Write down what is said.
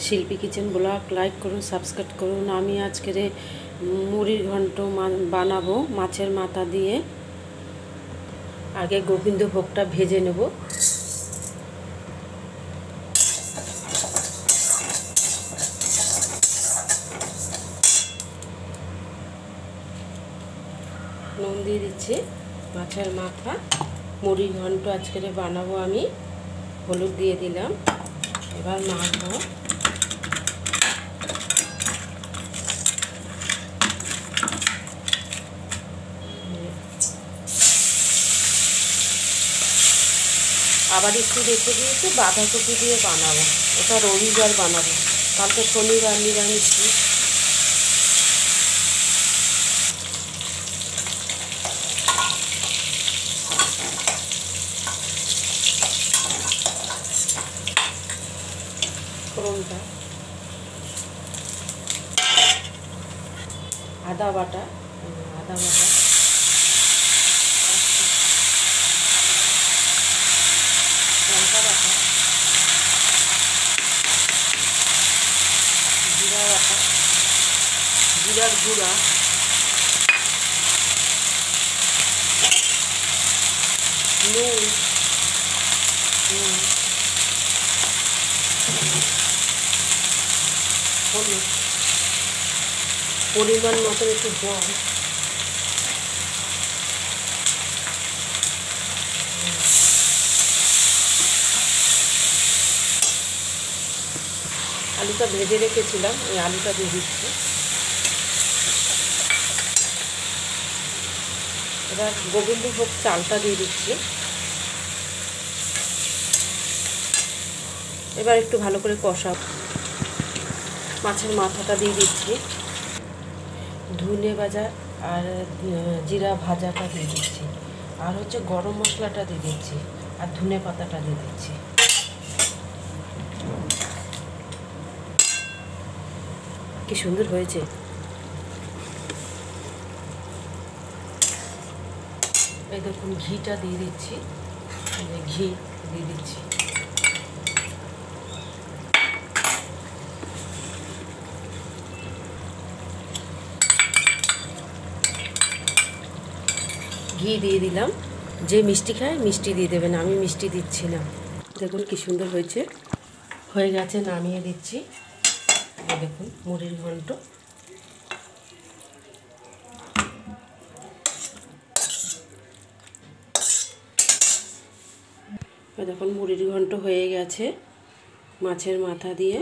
শিল্পী kitchen blog like করুন, subscribe করুন। আমি আজকের মুড়ির ঘন্ট বানাবো মাছের মাথা দিয়ে। আগে গোবিন্দভোগটা ভেজে নেব। নুন দিয়ে দিচ্ছি। মাছের মাথা মুড়ির ঘন্ট আজকের বানাবো আমি। হলুদ দিয়ে দিলাম। এবার মাখবো। আবার একটু রেখে দিয়েছি, বাঁধাকপি দিয়ে বানাবো। ওটা রবিবার বানাবো, কালকে শনিবার নিরামিষ। ফোড়নটা আদা বাটা, লঙ্কা বাটা, জিরা বাটা, জিরার গুঁড়া, নুন, হলুদ, পরিমাণ মতো একটু জল, আলুটা ভেজে রেখেছিলাম, ওই আলুটা দিয়ে দিচ্ছি। এবার গোবিন্দভোগ চালটা দিয়ে দিচ্ছি। এবার একটু ভালো করে কষা। মাছের মাথাটা দিয়ে দিচ্ছি। ধনে ভাজা আর জিরা ভাজাটা দিয়ে দিচ্ছি। আর হচ্ছে গরম মশলাটা দিয়ে দিচ্ছি। আর ধনে পাতাটা দিয়ে দিচ্ছি। কি সুন্দর হয়েছে। এই দেখুন ঘিটা দিয়ে দিচ্ছি। ঘি দিয়ে দিচ্ছি। ঘি দিয়ে দিলাম। যে মিষ্টি খায় মিষ্টি দিয়ে দেবেন, আমি মিষ্টি দিচ্ছি না। দেখুন কি সুন্দর হয়েছে। হয়ে গেছে, নামিয়ে দিচ্ছি। দেখুন মুড়ির ঘন্ট। দেখুন মুড়ির ঘন্ট হয়ে গেছে মাছের মাথা দিয়ে।